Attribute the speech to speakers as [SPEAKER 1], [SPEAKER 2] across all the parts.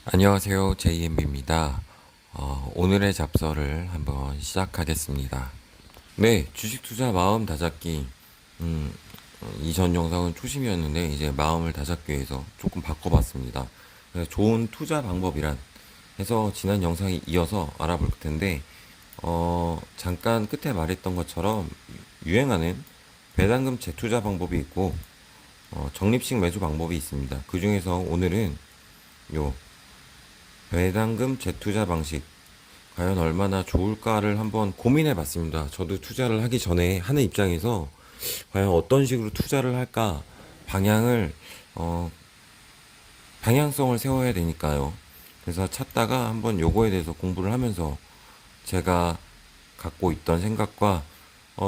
[SPEAKER 1] 안녕하세요. JMB입니다. 오늘의 잡서를 한번 시작하겠습니다. 네, 주식 투자 마음 다잡기. 음, 이전 영상은 초심이었는데 이제 마음을 다잡기 위해서 조금 바꿔봤습니다. 그래서 좋은 투자 방법이란 해서 지난 영상에 이어서 알아볼 텐데, 잠깐 끝에 말했던 것처럼 유행하는 배당금 재투자 방법이 있고, 적립식 매수 방법이 있습니다. 그 중에서 오늘은 요 배당금 재투자 방식 과연 얼마나 좋을까를 한번 고민해 봤습니다. 저도 투자를 하기 전에 하는 입장에서 과연 어떤 식으로 투자를 할까 방향을 어, 방향성을 세워야 되니까요. 그래서 찾다가 한번 요거에 대해서 공부를 하면서 제가 갖고 있던 생각과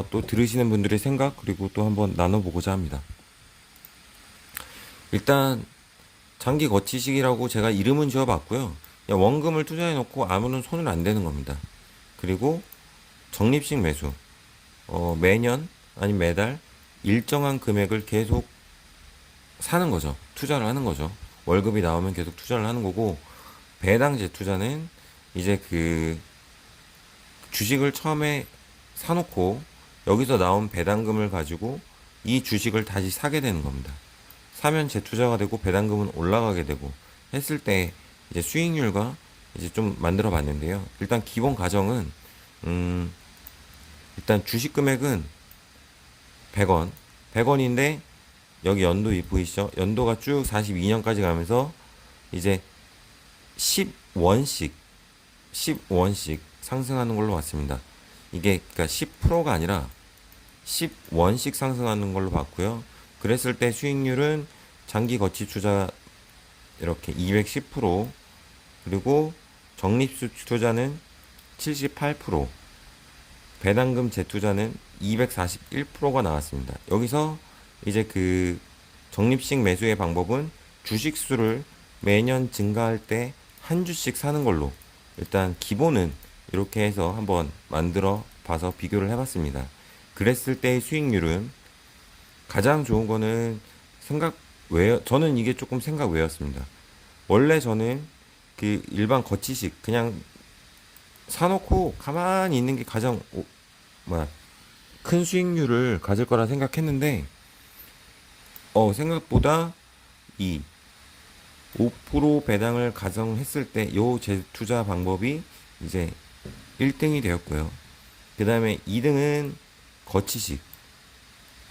[SPEAKER 1] 또 들으시는 분들의 생각 그리고 또 한번 나눠보고자 합니다. 일단 장기 거치식이라고 제가 이름은 지어봤고요. 그냥 원금을 투자해 놓고 아무런 손을 안 대는 겁니다. 그리고 적립식 매수. 매년 아니면 매달 일정한 금액을 계속 사는 거죠. 투자를 하는 거죠. 월급이 나오면 계속 투자를 하는 거고, 배당 재투자는 이제 그 주식을 처음에 사놓고 여기서 나온 배당금을 가지고 이 주식을 다시 사게 되는 겁니다. 사면 재투자가 되고 배당금은 올라가게 되고 했을 때 이제 수익률과 이제 좀 만들어 봤는데요. 일단 기본 가정은 음, 일단 주식 금액은 100원. 100원인데 여기 연도 보이시죠? 연도가 쭉 42년까지 가면서 이제 10원씩 10원씩 상승하는 걸로 봤습니다. 이게 그러니까 10%가 아니라 10원씩 상승하는 걸로 봤고요. 그랬을 때 수익률은 장기 거치 투자 이렇게 210%, 그리고 적립수 투자는 78%, 배당금 재투자는 241%가 나왔습니다. 여기서 이제 그 적립식 매수의 방법은 주식수를 매년 증가할 때 한 주씩 사는 걸로 일단 기본은 이렇게 해서 한번 만들어 봐서 비교를 해봤습니다. 그랬을 때의 수익률은 가장 좋은 거는 생각 외 저는 이게 조금 생각 외였습니다. 원래 저는 그 일반 거치식 그냥 사놓고 가만히 있는 게 가장 뭐야 큰 수익률을 가질 거라 생각했는데 생각보다 이 5% 배당을 가정했을 때 요 재투자 방법이 이제 1등이 되었고요. 그 다음에 2등은 거치식.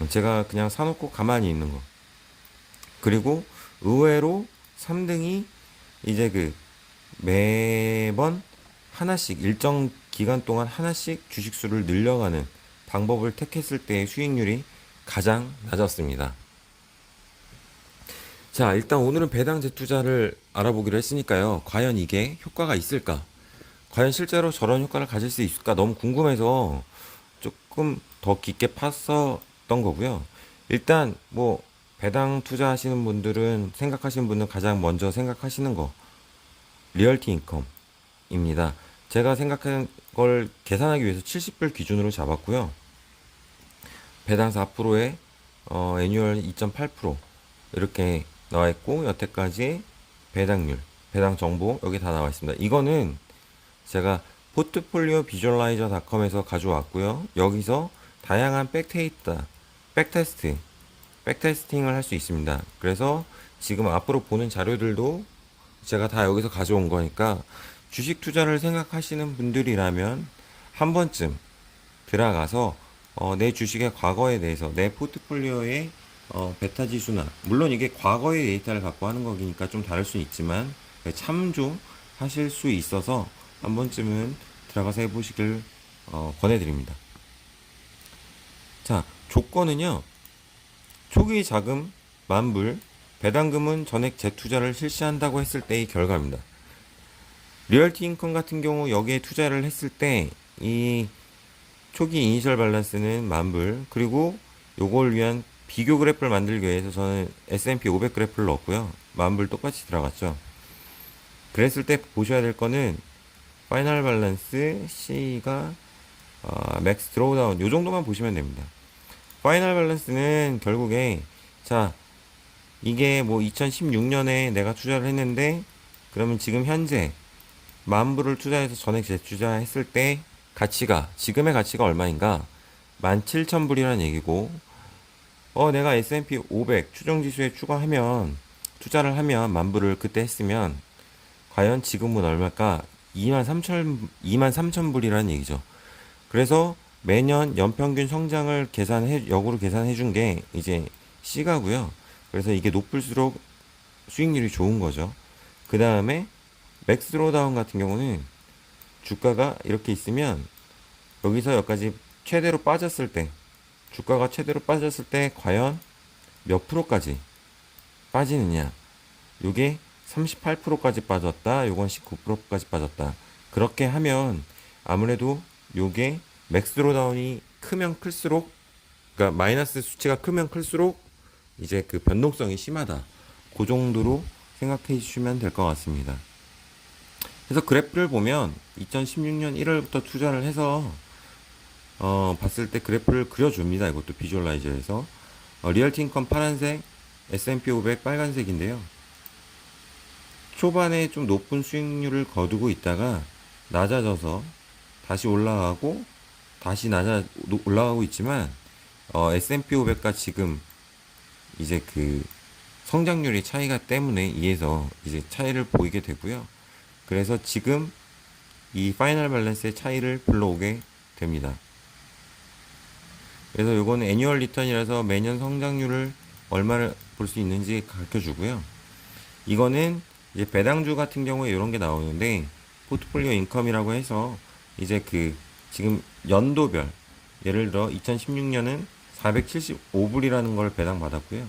[SPEAKER 1] 제가 그냥 사놓고 가만히 있는 거. 그리고 의외로 3등이 이제 그 매번 하나씩 일정 기간 동안 하나씩 주식수를 늘려가는 방법을 택했을 때의 수익률이 가장 낮았습니다. 자, 일단 오늘은 배당 재투자를 알아보기로 했으니까요. 과연 이게 효과가 있을까? 과연 실제로 저런 효과를 가질 수 있을까? 너무 궁금해서 조금 더 깊게 팠었던 거고요. 일단 뭐 배당 투자하시는 분들은 생각하시는 분은 가장 먼저 생각하시는 거 리얼티 인컴입니다. 제가 생각한 걸 계산하기 위해서 70불 기준으로 잡았고요. 배당 4%에 애뉴얼 2.8% 이렇게 나와 있고 여태까지 배당률, 배당 정보 여기 다 나와 있습니다. 이거는 제가 포트폴리오 비주얼라이저닷컴에서 가져왔고요. 여기서 다양한 백테스팅을 할 수 있습니다. 그래서 지금 앞으로 보는 자료들도 제가 다 여기서 가져온 거니까 주식 투자를 생각하시는 분들이라면 한 번쯤 들어가서 내 주식의 과거에 대해서 내 포트폴리오의 베타 지수나 물론 이게 과거의 데이터를 갖고 하는 거니까 좀 다를 수 있지만 참조하실 수 있어서 한 번쯤은 들어가서 해보시길 권해드립니다. 자, 조건은요. 초기 자금 만불, 배당금은 전액 재투자를 실시한다고 했을 때의 결과입니다. 리얼티 인컴 같은 경우 여기에 투자를 했을 때 이 초기 이니셜 밸런스는 만불, 그리고 요걸 위한 비교 그래프를 만들기 위해서 저는 S&P 500 그래프를 넣었고요. 만불 똑같이 들어갔죠. 그랬을 때 보셔야 될 거는 파이널 밸런스 C가 맥스 드로우다운 요 정도만 보시면 됩니다. 파이널 밸런스는 결국에 자 이게 뭐 2016년에 내가 투자를 했는데 그러면 지금 현재 만 불을 투자해서 전액 재투자했을 때 가치가 지금의 가치가 얼마인가? 17,000불이라는 얘기고 내가 S&P 500 추정 지수에 추가하면 투자를 하면 만 불을 그때 했으면 과연 지금은 얼마일까? 23,000불이라는 얘기죠. 그래서 매년 연평균 성장을 역으로 계산해 준 게 이제 C가고요. 그래서 이게 높을수록 수익률이 좋은 거죠. 그 다음에 맥스 드로다운 같은 경우는 주가가 이렇게 있으면 여기서 여기까지 최대로 빠졌을 때 주가가 최대로 빠졌을 때 과연 몇 프로까지 빠지느냐. 요게 38%까지 빠졌다. 요건 19%까지 빠졌다. 그렇게 하면 아무래도 요게 맥스 드로다운이 크면 클수록 그러니까 마이너스 수치가 크면 클수록 이제 그 변동성이 심하다. 그 정도로 생각해 주시면 될 것 같습니다. 그래서 그래프를 보면 2016년 1월부터 투자를 해서 봤을 때 그래프를 그려줍니다. 이것도 비주얼라이저에서 리얼티 인컴 파란색, S&P 500 빨간색인데요. 초반에 좀 높은 수익률을 거두고 있다가 낮아져서 다시 올라가고 다시 올라가고 있지만 S&P 500과 지금 이제 그 성장률이 차이가 때문에 이에서 이제 차이를 보이게 되고요. 그래서 지금 이 파이널 밸런스의 차이를 불러오게 됩니다. 그래서 요거는 애니얼 리턴이라서 매년 성장률을 얼마를 볼 수 있는지 가르쳐 주고요. 이거는 이제 배당주 같은 경우에 이런 게 나오는데 포트폴리오 인컴이라고 해서 이제 그 지금 연도별 예를 들어 2016년은 475불이라는 걸 배당 받았고요.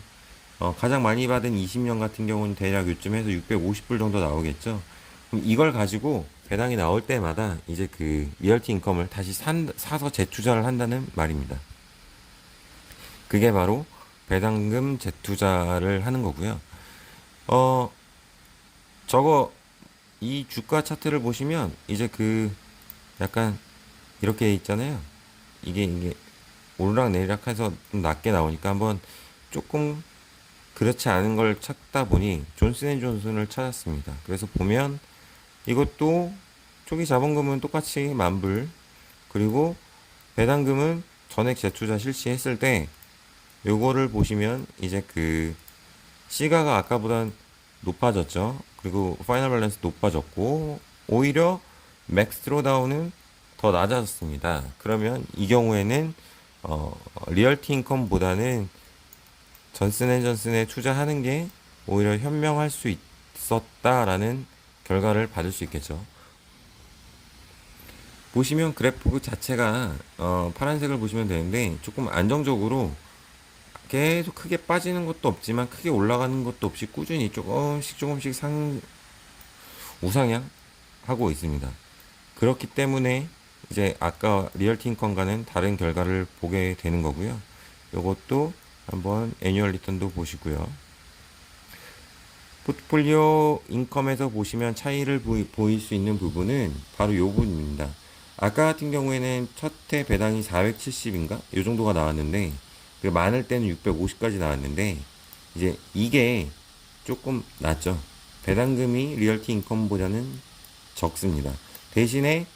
[SPEAKER 1] 가장 많이 받은 20년 같은 경우는 대략 요쯤에서 650불 정도 나오겠죠. 그럼 이걸 가지고 배당이 나올 때마다 이제 그 리얼티 인컴을 다시 사서 재투자를 한다는 말입니다. 그게 바로 배당금 재투자를 하는 거고요. 저거 이 주가 차트를 보시면 이제 그 약간 이렇게 있잖아요. 이게 오르락 내리락 해서 좀 낮게 나오니까 한번 조금 그렇지 않은 걸 찾다 보니 존슨앤존슨을 찾았습니다. 그래서 보면 이것도 초기 자본금은 똑같이 만불 그리고 배당금은 전액 재투자 실시했을 때 요거를 보시면 이제 그 시가가 아까보단 높아졌죠. 그리고 파이널 밸런스 높아졌고 오히려 맥스 드로다운은 더 낮아졌습니다. 그러면 이 경우에는 리얼티 인컴보다는 존슨앤존슨에 투자하는 게 오히려 현명할 수 있었다라는 결과를 받을 수 있겠죠. 보시면 그래프 자체가 파란색을 보시면 되는데 조금 안정적으로 계속 크게 빠지는 것도 없지만 크게 올라가는 것도 없이 꾸준히 조금씩 우상향 하고 있습니다. 그렇기 때문에 이제 아까 리얼티 인컴과는 다른 결과를 보게 되는 거고요. 이것도 한번 애뉴얼 리턴도 보시고요. 포트폴리오 인컴에서 보시면 차이를 보일 수 있는 부분은 바로 이 부분입니다. 아까 같은 경우에는 첫 해 배당이 470인가? 이 정도가 나왔는데 많을 때는 650까지 나왔는데 이제 이게 조금 낮죠. 배당금이 리얼티 인컴보다는 적습니다. 대신에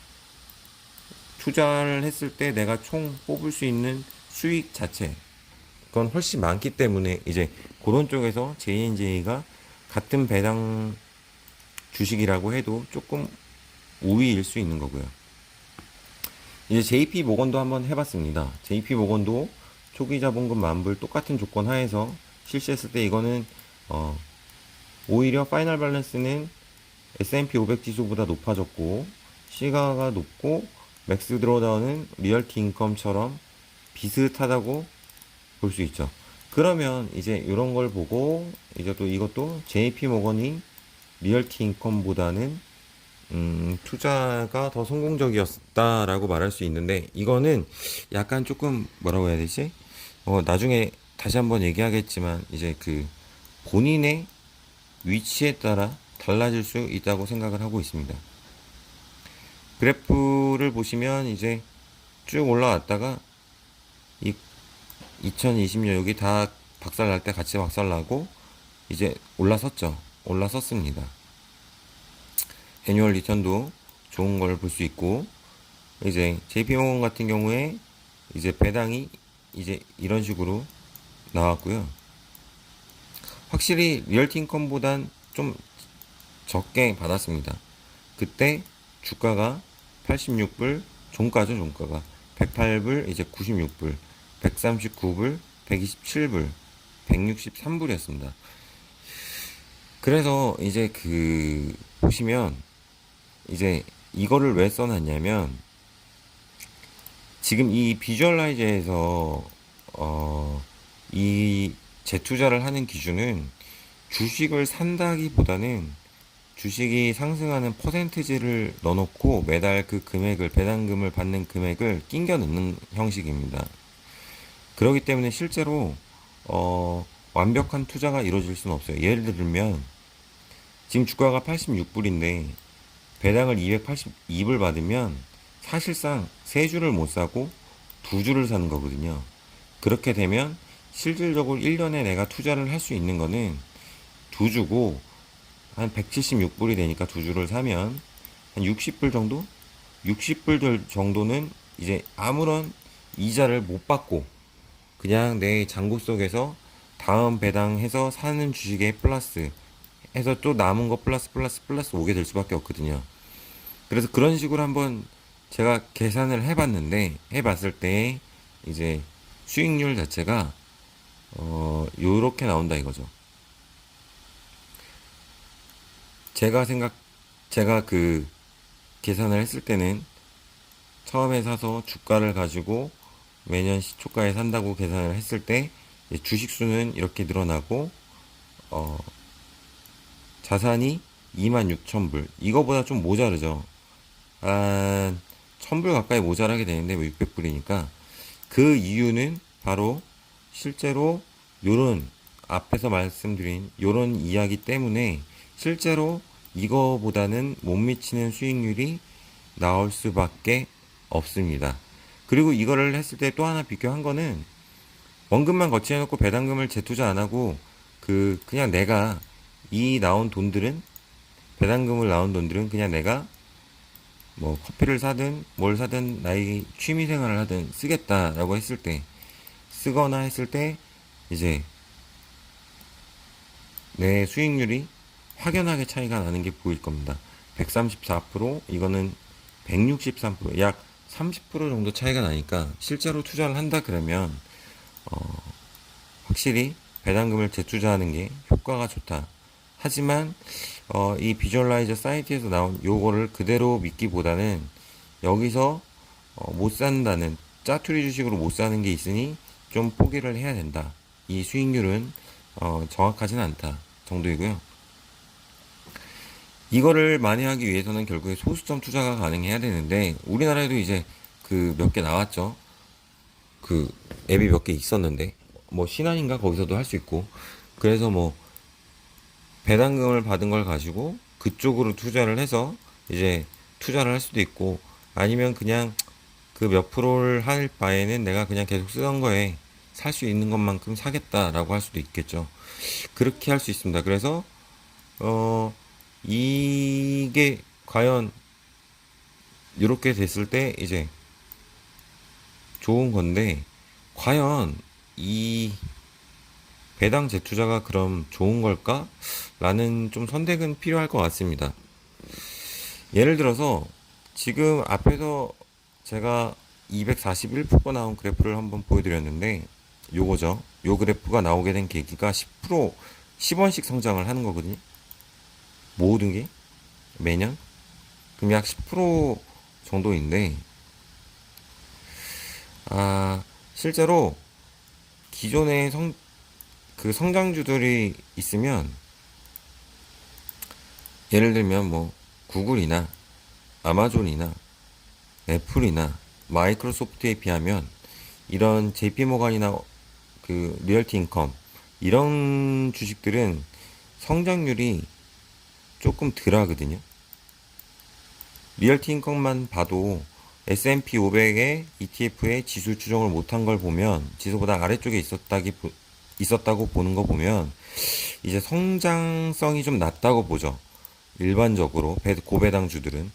[SPEAKER 1] 투자를 했을 때 내가 총 뽑을 수 있는 수익 자체 그건 훨씬 많기 때문에 이제 그런 쪽에서 JNJ가 같은 배당 주식이라고 해도 조금 우위일 수 있는 거고요. 이제 JP 모건도 한번 해봤습니다. JP 모건도 초기 자본금 만불 똑같은 조건 하에서 실시했을 때 이거는 오히려 파이널 밸런스는 S&P 500 지수보다 높아졌고 시가가 높고 맥스 드로다운은 리얼티 인컴처럼 비슷하다고 볼 수 있죠. 그러면 이제 이런 걸 보고 이제 또 이것도 JP 모건이 리얼티 인컴보다는 투자가 더 성공적이었다라고 말할 수 있는데 이거는 약간 조금 뭐라고 해야 되지? 나중에 다시 한번 얘기하겠지만 이제 그 본인의 위치에 따라 달라질 수 있다고 생각을 하고 있습니다. 그래프를 보시면 이제 쭉 올라왔다가 2020년 여기 다 박살날 때 같이 박살나고 이제 올라섰죠. 올라섰습니다. 애뉴얼 리턴도 좋은 걸 볼 수 있고, 이제 JP모건 같은 경우에 이제 배당이 이제 이런 식으로 나왔고요. 확실히 리얼티 인컴보단 좀 적게 받았습니다. 그때 주가가 86불, 종가죠, 종가가. 108불, 이제 96불, 139불, 127불, 163불이었습니다. 그래서 이제 보시면, 이제 이거를 왜 써놨냐면, 지금 이 비주얼라이저에서, 이 재투자를 하는 기준은 주식을 산다기보다는 주식이 상승하는 퍼센트지를 넣어놓고 매달 그 금액을, 배당금을 받는 금액을 낑겨 넣는 형식입니다. 그렇기 때문에 실제로 완벽한 투자가 이루어질 수는 없어요. 예를 들면 지금 주가가 86불인데 배당을 282불 받으면 사실상 3주를 못 사고 2주를 사는 거거든요. 그렇게 되면 실질적으로 1년에 내가 투자를 할 수 있는 거는 2주고, 한 176불이 되니까 2주를 사면 한 60불 정도? 60불 정도는 이제 아무런 이자를 못 받고 그냥 내 잔고 속에서 다음 배당해서 사는 주식에 플러스 해서 또 남은 거 플러스 오게 될 수밖에 없거든요. 그래서 그런 식으로 한번 제가 계산을 해봤을 때 이제 수익률 자체가 요렇게 나온다 이거죠. 제가 계산을 했을 때는 처음에 사서 주가를 가지고 매년 시초가에 산다고 계산을 했을 때 주식 수는 이렇게 늘어나고 어, 자산이 26,000불, 이거보다 좀 모자르죠. 한 1000불 가까이 모자라게 되는데 뭐 600불이니까 그 이유는 바로 실제로 요런 앞에서 말씀드린 요런 이야기 때문에 실제로 이거보다는 못 미치는 수익률이 나올 수밖에 없습니다. 그리고 이거를 했을 때 또 하나 비교한 거는 원금만 거치해놓고 배당금을 재투자 안 하고 그냥 내가 배당금을 나온 돈들은 그냥 내가 뭐 커피를 사든 뭘 사든 나의 취미 생활을 하든 쓰겠다라고 쓰거나 했을 때 이제 내 수익률이 확연하게 차이가 나는 게 보일 겁니다. 134%, 이거는 163%, 약 30% 정도 차이가 나니까 실제로 투자를 한다 그러면 확실히 배당금을 재투자하는 게 효과가 좋다. 하지만 이 비주얼라이저 사이트에서 나온 요거를 그대로 믿기보다는 여기서 못 산다는, 짜투리 주식으로 못 사는 게 있으니 좀 포기를 해야 된다. 이 수익률은 정확하진 않다 정도이고요. 이거를 만회하기 위해서는 결국에 소수점 투자가 가능해야 되는데 우리나라에도 이제 몇 개 나왔죠. 앱이 몇 개 있었는데 뭐 신한인가 거기서도 할 수 있고, 그래서 뭐 배당금을 받은 걸 가지고 그쪽으로 투자를 해서 이제 투자를 할 수도 있고, 아니면 그냥 그 몇 프로를 할 바에는 내가 그냥 계속 쓰던 거에 살 수 있는 것만큼 사겠다라고 할 수도 있겠죠. 그렇게 할 수 있습니다. 그래서 이게 과연 이렇게 됐을 때 이제 좋은 건데, 과연 이 배당 재투자가 그럼 좋은 걸까? 라는 좀 선택은 필요할 것 같습니다. 예를 들어서 지금 앞에서 제가 241% 나온 그래프를 한번 보여드렸는데 요거죠. 요 그래프가 나오게 된 계기가 10%, 10원씩 성장을 하는 거거든요. 모든 게 매년. 그럼 약 10% 정도인데 실제로 기존의 성장주들이 있으면, 예를 들면 뭐 구글이나 아마존이나 애플이나 마이크로소프트에 비하면 이런 JP모간이나 리얼티 인컴 이런 주식들은 성장률이 조금 덜 하거든요. 리얼티 인컴만 봐도 S&P 500의 ETF의 지수 추종을 못한 걸 보면, 지수보다 아래쪽에 있었다고 보는 거 보면 이제 성장성이 좀 낮다고 보죠. 일반적으로 고배당주들은.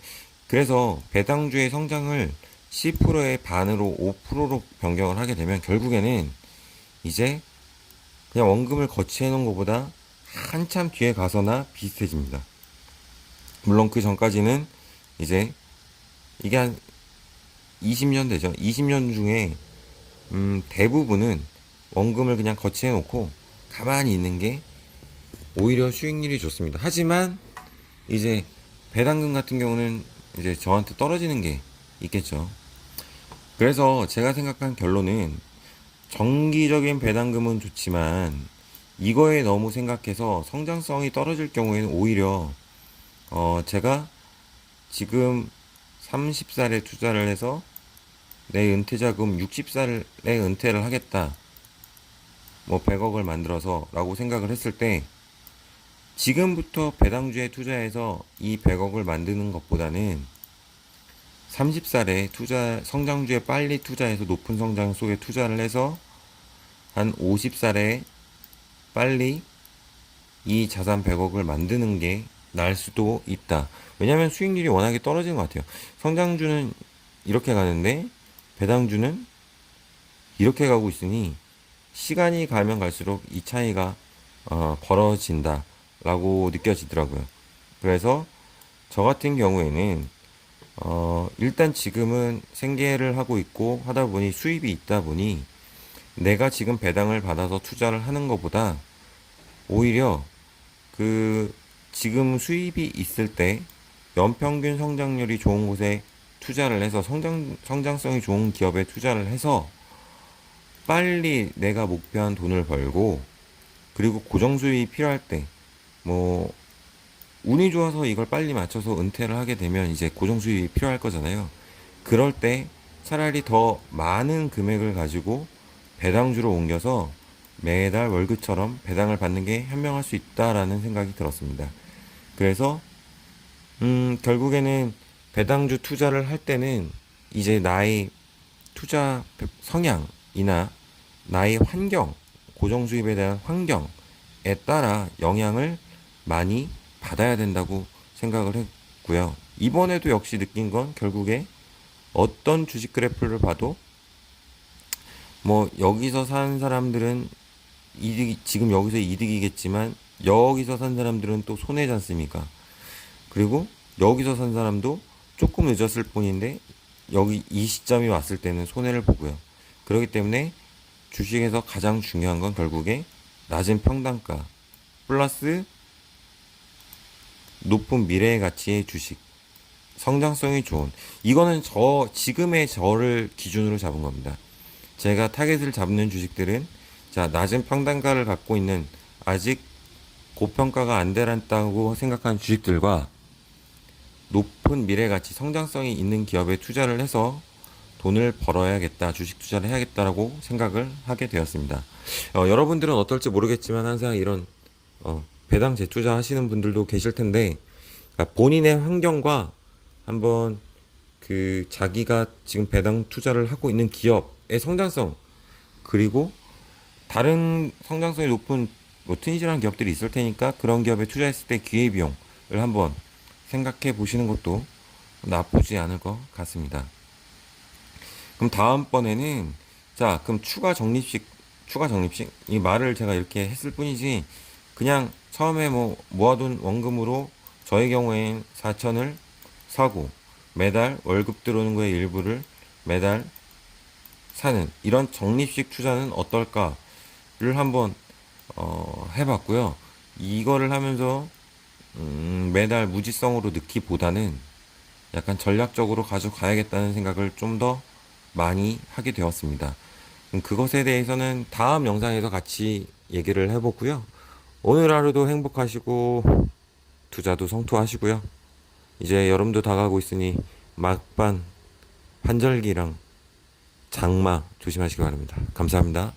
[SPEAKER 1] 그래서 배당주의 성장을 10%의 반으로 5%로 변경을 하게 되면 결국에는 이제 그냥 원금을 거치해 놓은 것보다 한참 뒤에 가서나 비슷해집니다. 물론 그 전까지는 이제 이게 한 20년 되죠. 20년 중에 대부분은 원금을 그냥 거치해 놓고 가만히 있는 게 오히려 수익률이 좋습니다. 하지만 이제 배당금 같은 경우는 이제 저한테 떨어지는 게 있겠죠. 그래서 제가 생각한 결론은 정기적인 배당금은 좋지만 이거에 너무 생각해서 성장성이 떨어질 경우에는 오히려 제가 지금 30살에 투자를 해서 내 은퇴자금 60살에 은퇴를 하겠다. 뭐 100억을 만들어서 라고 생각을 했을 때 지금부터 배당주에 투자해서 이 100억을 만드는 것보다는 30살에 성장주에 빨리 투자해서 높은 성장 속에 투자를 해서 한 50살에 빨리 이 자산 100억을 만드는 게 나을 수도 있다. 왜냐하면 수익률이 워낙에 떨어지는 것 같아요. 성장주는 이렇게 가는데 배당주는 이렇게 가고 있으니 시간이 가면 갈수록 이 차이가 벌어진다 라고 느껴지더라고요. 그래서 저 같은 경우에는 일단 지금은 생계를 하고 있고 하다 보니 수입이 있다 보니 내가 지금 배당을 받아서 투자를 하는 것보다 오히려 그 지금 수입이 있을 때 연평균 성장률이 좋은 곳에 투자를 해서 성장성이 좋은 기업에 투자를 해서 빨리 내가 목표한 돈을 벌고 그리고 고정 수입이 필요할 때 뭐 운이 좋아서 이걸 빨리 맞춰서 은퇴를 하게 되면 이제 고정 수입이 필요할 거잖아요. 그럴 때 차라리 더 많은 금액을 가지고 배당주로 옮겨서 매달 월급처럼 배당을 받는 게 현명할 수 있다라는 생각이 들었습니다. 그래서 결국에는 배당주 투자를 할 때는 이제 나의 투자 성향이나 나의 환경, 고정 수입에 대한 환경에 따라 영향을 많이 받아야 된다고 생각을 했고요. 이번에도 역시 느낀 건 결국에 어떤 주식 그래프를 봐도 뭐 여기서 산 사람들은 지금 여기서 이득이겠지만 여기서 산 사람들은 또 손해지 않습니까? 그리고 여기서 산 사람도 조금 늦었을 뿐인데 여기 이 시점이 왔을 때는 손해를 보고요. 그렇기 때문에 주식에서 가장 중요한 건 결국에 낮은 평단가 플러스 높은 미래의 가치의 주식, 성장성이 좋은, 이거는 지금의 저를 기준으로 잡은 겁니다. 제가 타겟을 잡는 주식들은 자, 낮은 평단가를 갖고 있는 아직 고평가가 안 되었다고 생각하는 주식들과 높은 미래 가치, 성장성이 있는 기업에 투자를 해서 돈을 벌어야겠다, 주식 투자를 해야겠다라고 생각을 하게 되었습니다. 여러분들은 어떨지 모르겠지만 항상 이런 배당 재투자 하시는 분들도 계실 텐데 그러니까 본인의 환경과 한번 그 자기가 지금 배당 투자를 하고 있는 기업의 성장성 그리고 다른 성장성이 높은 뭐 튼실한 기업들이 있을 테니까 그런 기업에 투자했을 때 기회비용을 한번 생각해 보시는 것도 나쁘지 않을 것 같습니다. 그럼 다음번에는 자, 그럼 추가 적립식 이 말을 제가 이렇게 했을 뿐이지 그냥 처음에 뭐 모아둔 원금으로 저의 경우엔 4천을 사고 매달 월급 들어오는 거의 일부를 매달 사는 이런 적립식 투자는 어떨까를 한번 해봤고요. 이거를 하면서 매달 무지성으로 넣기보다는 약간 전략적으로 가져가야겠다는 생각을 좀 더 많이 하게 되었습니다. 그것에 대해서는 다음 영상에서 같이 얘기를 해보고요. 오늘 하루도 행복하시고 투자도 성투하시고요. 이제 여름도 다가오고 있으니 막반 환절기랑 장마 조심하시기 바랍니다. 감사합니다.